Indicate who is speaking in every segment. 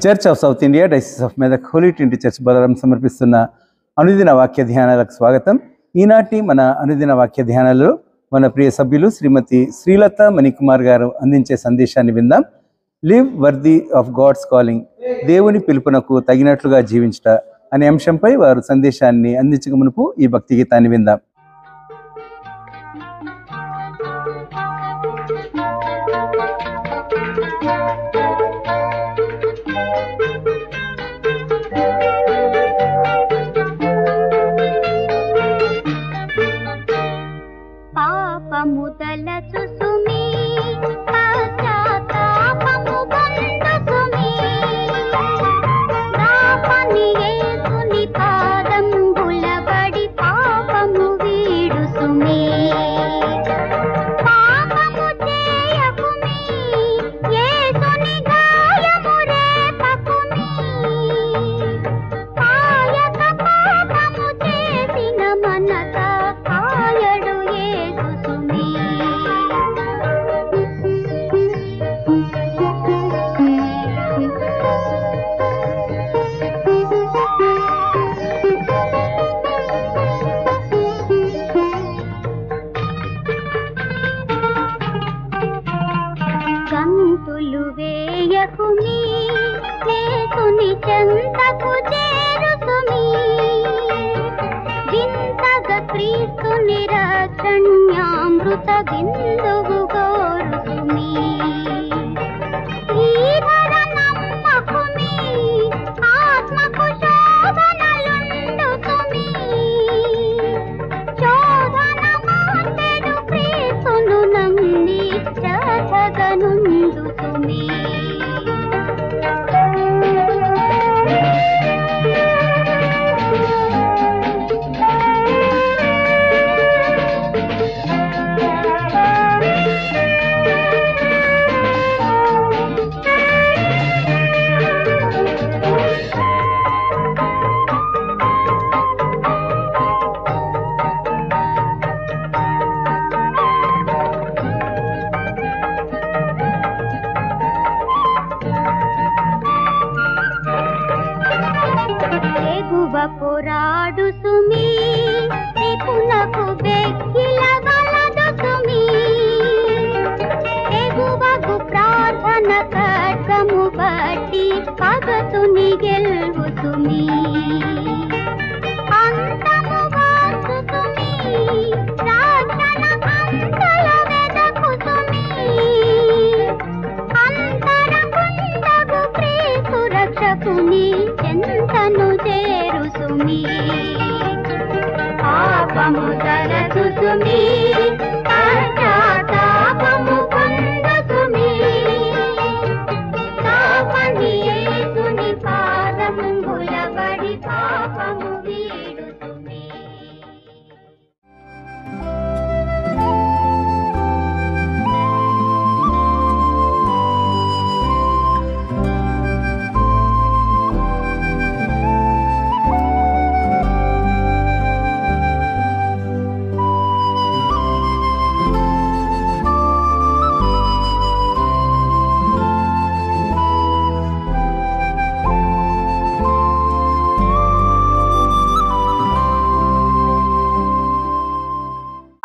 Speaker 1: Church of South India diocese of Medak holy trinity church Balaram సమర్పిస్తున్న అనుదిన వాక్య ధ్యానాలకు స్వాగతం. ఈనాటి మన అనుదిన వాక్య ధ్యానాలలో మన ప్రియ సభ్యులు శ్రీమతి శ్రీలత మణికుమార్ గారు అందించే సందేశాన్ని విందాం. Live worthy of God's calling, దేవుని పిలుపునకు తగినట్లుగా జీవించుట అనే అంశంపై వారు సందేశాన్ని అందించక మునుపు ఈ భక్తి గీతాన్ని విందాం.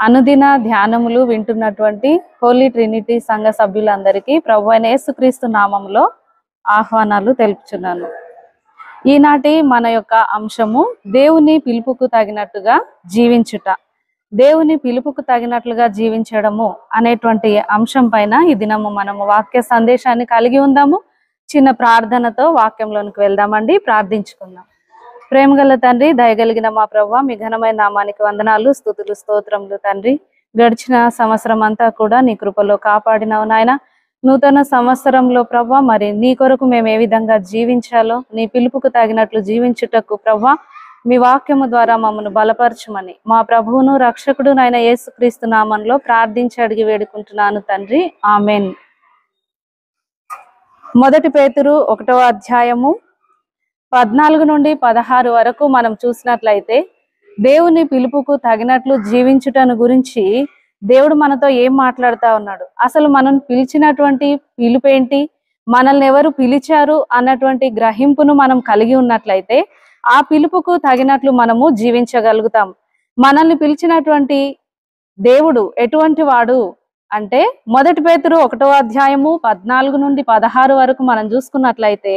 Speaker 2: అనుదిన ధ్యానములు వింటున్నటువంటి హోలీ ట్రినిటీ సంఘ సభ్యులందరికీ ప్రభువైన యేసుక్రీస్తు నామములో ఆహ్వానాలు తెలుపుచున్నాను. ఈనాటి మన యొక్క అంశము దేవుని పిలుపుకు తగినట్టుగా జీవించుట. దేవుని పిలుపుకు తగినట్లుగా జీవించడము అనేటువంటి అంశం పైన ఈ దినము మనము వాక్య సందేశాన్ని కలిగి ఉందాము. చిన్న ప్రార్థనతో వాక్యంలోనికి వెళ్దామండి. ప్రార్థించుకుందాం. ప్రేమగల తండ్రి, దయగలిగిన మా ప్రభువా, మీ ఘనమైన నామానికి వందనాలు, స్తుతులు, స్తోత్రములు తండ్రి. గడిచిన సంవత్సరం అంతా కూడా నీ కృపలో కాపాడినావు నాయన. నూతన సంవత్సరంలో ప్రభువా, మరి నీ కొరకు మేము ఏ విధంగా జీవించాలో, నీ పిలుపుకు తగినట్లు జీవించుటకు ప్రభువా మీ వాక్యము ద్వారా మమ్మల్ని బలపరచమని మా ప్రభువును రక్షకుడు నాయన యేసుక్రీస్తు నామంలో ప్రార్థించి అడిగి వేడుకుంటున్నాను తండ్రి, ఆమెన్. 1 పేతురు 1వ అధ్యాయము 14 నుండి 16 వరకు మనం చూసినట్లయితే దేవుని పిలుపుకు తగినట్లు జీవించుటను గురించి దేవుడు మనతో ఏం మాట్లాడుతా ఉన్నాడు, అసలు మనం పిలిచినటువంటి పిలుపేంటి, మనల్ని ఎవరు పిలిచారు అన్నటువంటి గ్రహింపును మనం కలిగి ఉన్నట్లయితే ఆ పిలుపుకు తగినట్లు మనము జీవించగలుగుతాం. మనల్ని పిలిచినటువంటి దేవుడు ఎటువంటి వాడు అంటే 1 పేతురు 1వ అధ్యాయము 14 నుండి 16 వరకు మనం చూసుకున్నట్లయితే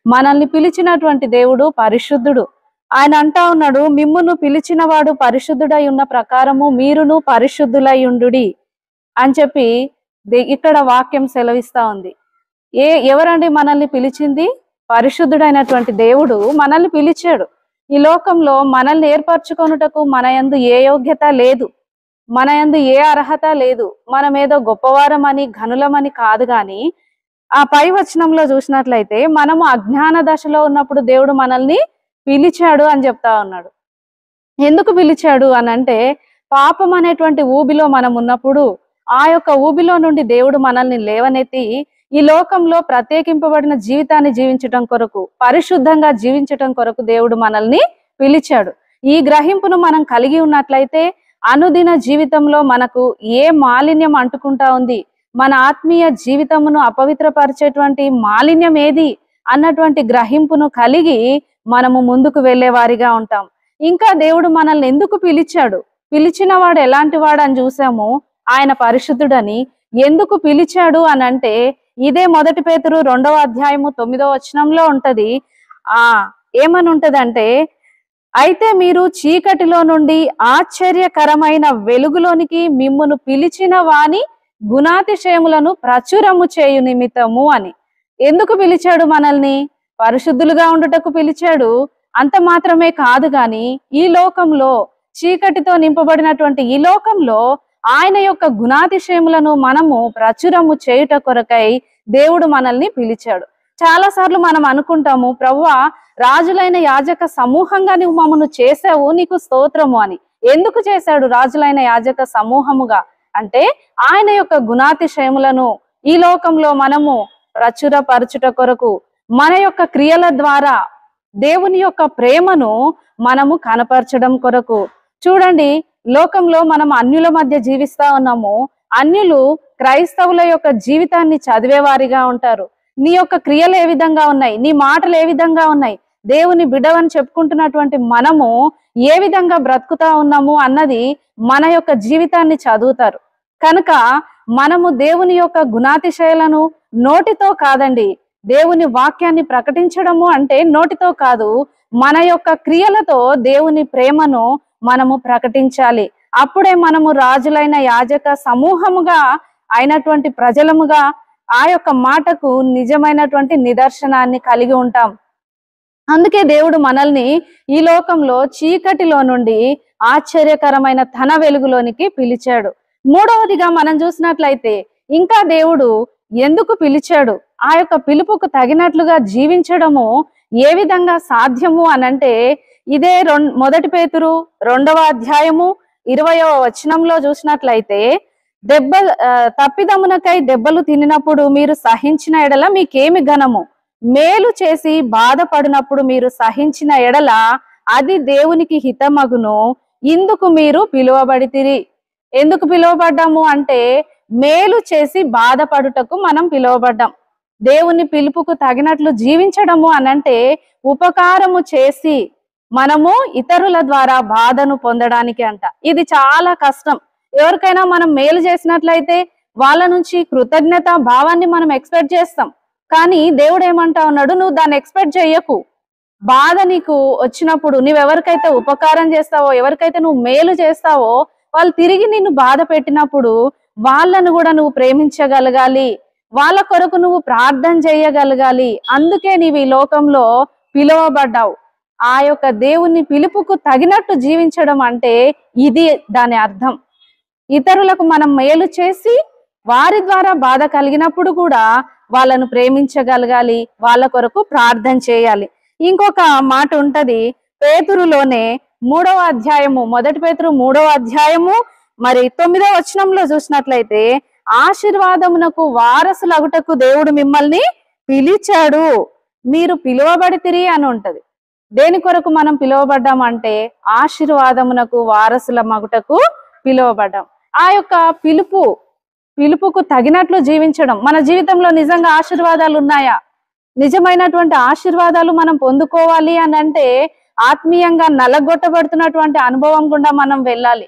Speaker 2: మనల్ని పిలిచినటువంటి దేవుడు పరిశుద్ధుడు. ఆయన అంటా ఉన్నాడు, మిమ్మును పిలిచిన వాడు పరిశుద్ధుడై ఉన్న ప్రకారము మీరును పరిశుద్ధులై ఉండుడి అని చెప్పి ఇక్కడ వాక్యం సెలవిస్తా ఉంది. ఎవరండి మనల్ని పిలిచింది? పరిశుద్ధుడైనటువంటి దేవుడు మనల్ని పిలిచాడు. ఈ లోకంలో మనల్ని ఏర్పరచుకొనుటకు మన యందు ఏ యోగ్యత లేదు, మన యందు ఏ అర్హత లేదు. మనం ఏదో గొప్పవారమని ఘనులమని కాదు, గాని ఆ పై వచనంలో చూసినట్లయితే మనము అజ్ఞాన దశలో ఉన్నప్పుడు దేవుడు మనల్ని పిలిచాడు అని చెప్తా ఉన్నాడు. ఎందుకు పిలిచాడు అని అంటే, పాపం అనేటువంటి ఊబిలో మనం ఉన్నప్పుడు ఆ యొక్క ఊబిలో నుండి దేవుడు మనల్ని లేవనెత్తి ఈ లోకంలో ప్రత్యేకింపబడిన జీవితాన్ని జీవించటం కొరకు, పరిశుద్ధంగా జీవించటం కొరకు దేవుడు మనల్ని పిలిచాడు. ఈ గ్రహింపును మనం కలిగి ఉన్నట్లయితే అనుదిన జీవితంలో మనకు ఏ మాలిన్యం అంటుకుంటా ఉంది, మన ఆత్మీయ జీవితమును అపవిత్రపరిచేటువంటి మాలిన్యం ఏది అన్నటువంటి గ్రహింపును కలిగి మనము ముందుకు వెళ్ళే వారిగా ఉంటాం. ఇంకా దేవుడు మనల్ని ఎందుకు పిలిచాడు, పిలిచిన వాడు ఎలాంటి వాడు అని చూసాము. ఆయన పరిశుద్ధుడని. ఎందుకు పిలిచాడు అని అంటే ఇదే 1 పేతురు 2వ అధ్యాయము 9వ వచనంలో ఉంటది. ఏమని ఉంటదంటే, అయితే మీరు చీకటిలో నుండి ఆశ్చర్యకరమైన వెలుగులోనికి మిమ్మును పిలిచిన వాని గుణాతిశయములను ప్రచురము చేయు నిమిత్తము అని. ఎందుకు పిలిచాడు మనల్ని? పరిశుద్ధులుగా ఉండుటకు పిలిచాడు. అంత మాత్రమే కాదు గాని ఈ లోకంలో చీకటితో నింపబడినటువంటి ఈ లోకంలో ఆయన యొక్క గుణాతిశయములను మనము ప్రచురము చేయుట కొరకై దేవుడు మనల్ని పిలిచాడు. చాలా సార్లు మనం అనుకుంటాము, ప్రభువా రాజులైన యాజక సమూహంగా నువ్వు మమ్మను చేసావు, నీకు స్తోత్రము అని. ఎందుకు చేశాడు రాజులైన యాజక సమూహముగా అంటే, ఆయన యొక్క గుణాతిశయములను ఈ లోకంలో మనము ప్రచురపరచుట కొరకు, మన యొక్క క్రియల ద్వారా దేవుని యొక్క ప్రేమను మనము కనపరచడం కొరకు. చూడండి, లోకంలో మనం అన్యుల మధ్య జీవిస్తా ఉన్నాము. అన్యులు క్రైస్తవుల యొక్క జీవితాన్ని చదివేవారిగా ఉంటారు. నీ యొక్క క్రియలు ఏ విధంగా ఉన్నాయి, నీ మాటలు ఏ విధంగా ఉన్నాయి, దేవుని బిడ్డవని చెప్పుకుంటున్నటువంటి మనము ఏ విధంగా బ్రతుకుతా ఉన్నాము అన్నది మన యొక్క జీవితాన్ని చదువుతారు. కనుక మనము దేవుని యొక్క గుణాతిశయాలను నోటితో కాదండి, దేవుని వాక్యాన్ని ప్రకటించడము అంటే నోటితో కాదు, మన యొక్క క్రియలతో దేవుని ప్రేమను మనము ప్రకటించాలి. అప్పుడే మనము రాజులైన యాజక సమూహముగా అయినటువంటి ప్రజలముగా ఆ యొక్క మాటకు నిజమైనటువంటి నిదర్శనాన్ని కలిగి ఉంటాం. అందుకే దేవుడు మనల్ని ఈ లోకంలో చీకటిలో నుండి ఆశ్చర్యకరమైన తన వెలుగులోనికి పిలిచాడు. మూడవదిగా మనం చూసినట్లయితే ఇంకా దేవుడు ఎందుకు పిలిచాడు, ఆ యొక్క పిలుపుకు తగినట్లుగా జీవించడము ఏ విధంగా సాధ్యము అనంటే ఇదే 1 పేతురు 2వ అధ్యాయము 20వ వచనంలో చూసినట్లయితే, తప్పిదమునకై దెబ్బలు తినినప్పుడు మీరు సహించిన ఎడల మీకేమి ఘనము, మేలు చేసి బాధపడినప్పుడు మీరు సహించిన ఎడల అది దేవునికి హితమగును, ఇందుకు మీరు పిలువబడితిరి. ఎందుకు పిలువబడ్డాము అంటే మేలు చేసి బాధపడుటకు మనం పిలువబడ్డాం. దేవుని పిలుపుకు తగినట్లు జీవించడము అనంటే ఉపకారము చేసి మనము ఇతరుల ద్వారా బాధను పొందడానికి అంట. ఇది చాలా కష్టం. ఎవరికైనా మనం మేలు చేసినట్లయితే వాళ్ళ నుంచి కృతజ్ఞత భావాన్ని మనం ఎక్స్పెక్ట్ చేస్తాం. కానీ దేవుడు ఏమంటా ఉన్నాడు, నువ్వు దాన్ని ఎక్స్పెక్ట్ చేయకు. బాధ నీకు వచ్చినప్పుడు నువ్వెవరికైతే ఉపకారం చేస్తావో, ఎవరికైతే నువ్వు మేలు చేస్తావో, వాళ్ళు తిరిగి నిన్ను బాధ పెట్టినప్పుడు వాళ్ళను కూడా నువ్వు ప్రేమించగలగాలి, వాళ్ళ కొరకు నువ్వు ప్రార్థన చేయగలగాలి. అందుకే నీవు ఈ లోకంలో పిలువబడ్డావు. ఆ యొక్క దేవుని పిలుపుకు తగినట్టు జీవించడం అంటే ఇది దాని అర్థం. ఇతరులకు మనం మేలు చేసి వారి ద్వారా బాధ కలిగినప్పుడు కూడా వాళ్ళను ప్రేమించగలగాలి, వాళ్ళ కొరకు ప్రార్థన చేయాలి. ఇంకొక మాట ఉంటది పేతురులోనే 3వ అధ్యాయము 1 పేతురు 3వ అధ్యాయము మరి 9వ వచనంలో చూసినట్లయితే, ఆశీర్వాదమునకు వారసులగుటకు దేవుడు మిమ్మల్ని పిలిచాడు, మీరు పిలువబడితిరి అని ఉంటది. దేని కొరకు మనం పిలువబడ్డామంటే ఆశీర్వాదమునకు వారసుల మగుటకు పిలువబడ్డాం. ఆ యొక్క పిలుపు పిలుపుకు తగినట్లు జీవించడం. మన జీవితంలో నిజంగా ఆశీర్వాదాలు ఉన్నాయా? నిజమైనటువంటి ఆశీర్వాదాలు మనం పొందుకోవాలి అని అంటే ఆత్మీయంగా నలగొట్టబడుతున్నటువంటి అనుభవం గుండా మనం వెళ్ళాలి.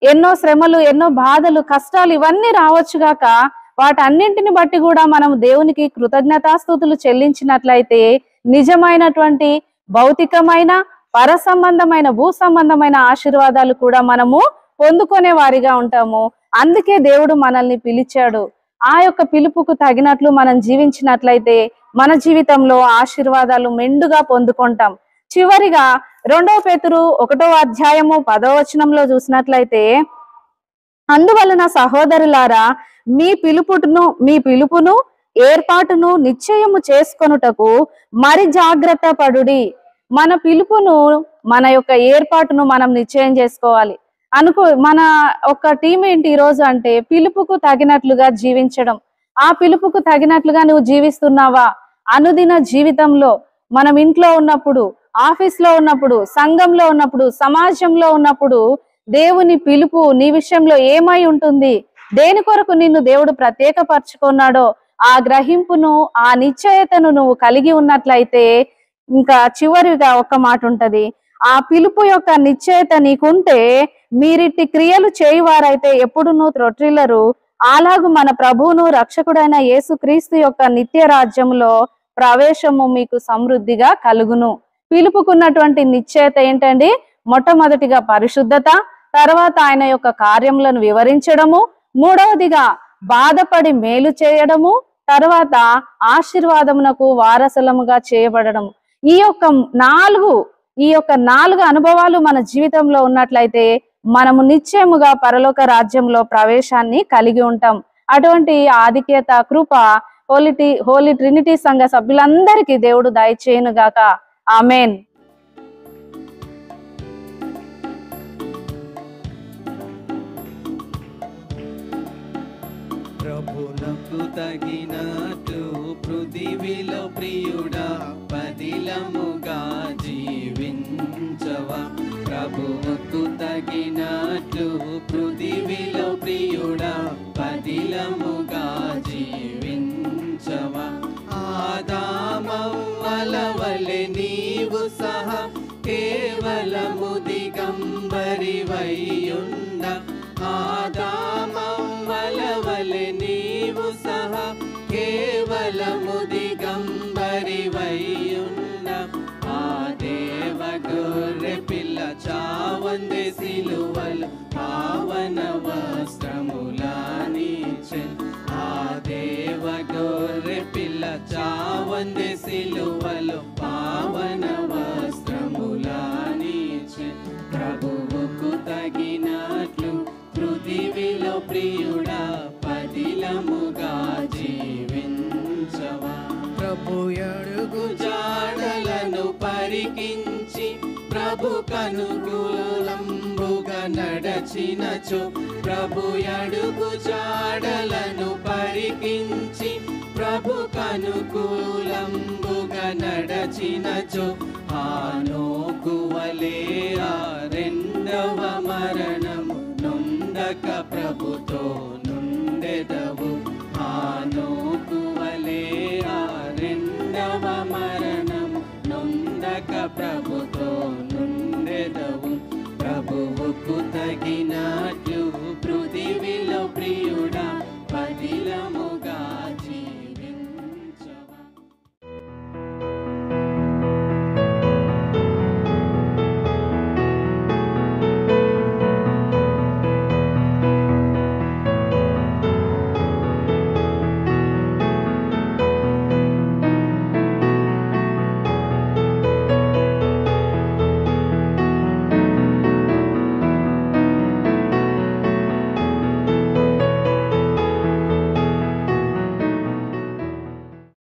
Speaker 2: ఎన్నో శ్రమలు, ఎన్నో బాధలు, కష్టాలు ఇవన్నీ రావచ్చుగాక వాటన్నింటిని బట్టి కూడా మనం దేవునికి కృతజ్ఞతాస్తుతులు చెల్లించినట్లయితే నిజమైనటువంటి భౌతికమైన, పర సంబంధమైన, భూ సంబంధమైన ఆశీర్వాదాలు కూడా మనము పొందుకునే వారిగా ఉంటాము. అందుకే దేవుడు మనల్ని పిలిచాడు. ఆ యొక్క పిలుపుకు తగినట్లు మనం జీవించినట్లయితే మన జీవితంలో ఆశీర్వాదాలు మెండుగా పొందుకుంటాం. చివరిగా 2 పేతురు 1వ అధ్యాయము 10వ వచనంలో చూసినట్లయితే, అందువలన సహోదరులారా మీ పిలుపును ఏర్పాటును నిశ్చయము చేసుకొనుటకు మరి జాగ్రత్త పడుడి. మన పిలుపును, మన యొక్క ఏర్పాటును మనం నిశ్చయం చేసుకోవాలి. మన ఒక టీం ఏంటి ఈరోజు అంటే పిలుపుకు తగినట్లుగా జీవించడం. ఆ పిలుపుకు తగినట్లుగా నువ్వు జీవిస్తున్నావా? అనుదిన జీవితంలో మనం ఇంట్లో ఉన్నప్పుడు, ఆఫీస్లో ఉన్నప్పుడు, సంఘంలో ఉన్నప్పుడు, సమాజంలో ఉన్నప్పుడు దేవుని పిలుపు నీ విషయంలో ఏమై ఉంటుంది? దేని కొరకు నిన్ను దేవుడు ప్రత్యేకపరచుకున్నాడో ఆ గ్రహింపును, ఆ నిశ్చయతను నువ్వు కలిగి ఉన్నట్లయితే, ఇంకా చివరిగా ఒక మాట ఉంటది, ఆ పిలుపు యొక్క నిశ్చయత నీకుంటే మీరిట్టి క్రియలు చేయువారైతే ఎప్పుడునూ త్రొట్టిల్లరు. అలాగు మన ప్రభువును రక్షకుడైన యేసుక్రీస్తు యొక్క నిత్య రాజ్యములో ప్రవేశము మీకు సమృద్ధిగా కలుగును. పిలుపుకున్నటువంటి నిశ్చయత ఏంటండి? మొట్టమొదటిగా పరిశుద్ధత, తర్వాత ఆయన యొక్క కార్యములను వివరించడము, మూడవదిగా బాధపడి మేలు చేయడము, తర్వాత ఆశీర్వాదమునకు వారసులముగా చేయబడడం. ఈ యొక్క నాలుగు అనుభవాలు మన జీవితంలో ఉన్నట్లయితే మనము నిశ్చయముగా పరలోక రాజ్యంలో ప్రవేశాన్ని కలిగి ఉంటాం. అటువంటి ఆధిక్యత, కృప హోలీ ట్రినిటీ సంఘ సభ్యులందరికీ దేవుడు దయచేయును గాక. ఆమెన్.
Speaker 3: ప్రభునకు తగినట్లు పృథివిలో ప్రియుడా పదిలముగా జీవించవా. ప్రభువుకు తగినట్లు పృథివిలో ప్రియుడా పదిలముగా జీవించవా. ఆదామవ్వల వలె నీవు సహా కేవలము దిగంబరివైయుండ. ఆదామవ్వల వలె నీవు సహా కేవలము దిగంబరివైయుండ. ఆ దేవ గొర్రె పిల్ల చావందే సిలువలు పావన వస్త్రములానిచెన్. ఆ దేవ గొర్రె పిల్ల చావందే సిలువలు పావన వస్త్రములానిచెన్. ప్రభువుకు తగినట్లు పృథివిలో ప్రియుడా పదిలముగా జీవించవా. ప్రభు అడుగు జాడలను పరికించి ప్రభుకనుకూలంబుగా నడచినచో. ప్రభు అడుగు జాడలను పరికించి ప్రభుకనుకూలంబుగా నడచినచో. హనోకు వలె ఆ రెండవ మరణము నొందక ప్రభుతో నుండెదవు. హనోకు వలె ఆ రెండవ మరణము నొందక ప్రభుతో నుండెదవు. ప్రభువుకు తగినట్లు పృథివిలో ప్రియుడు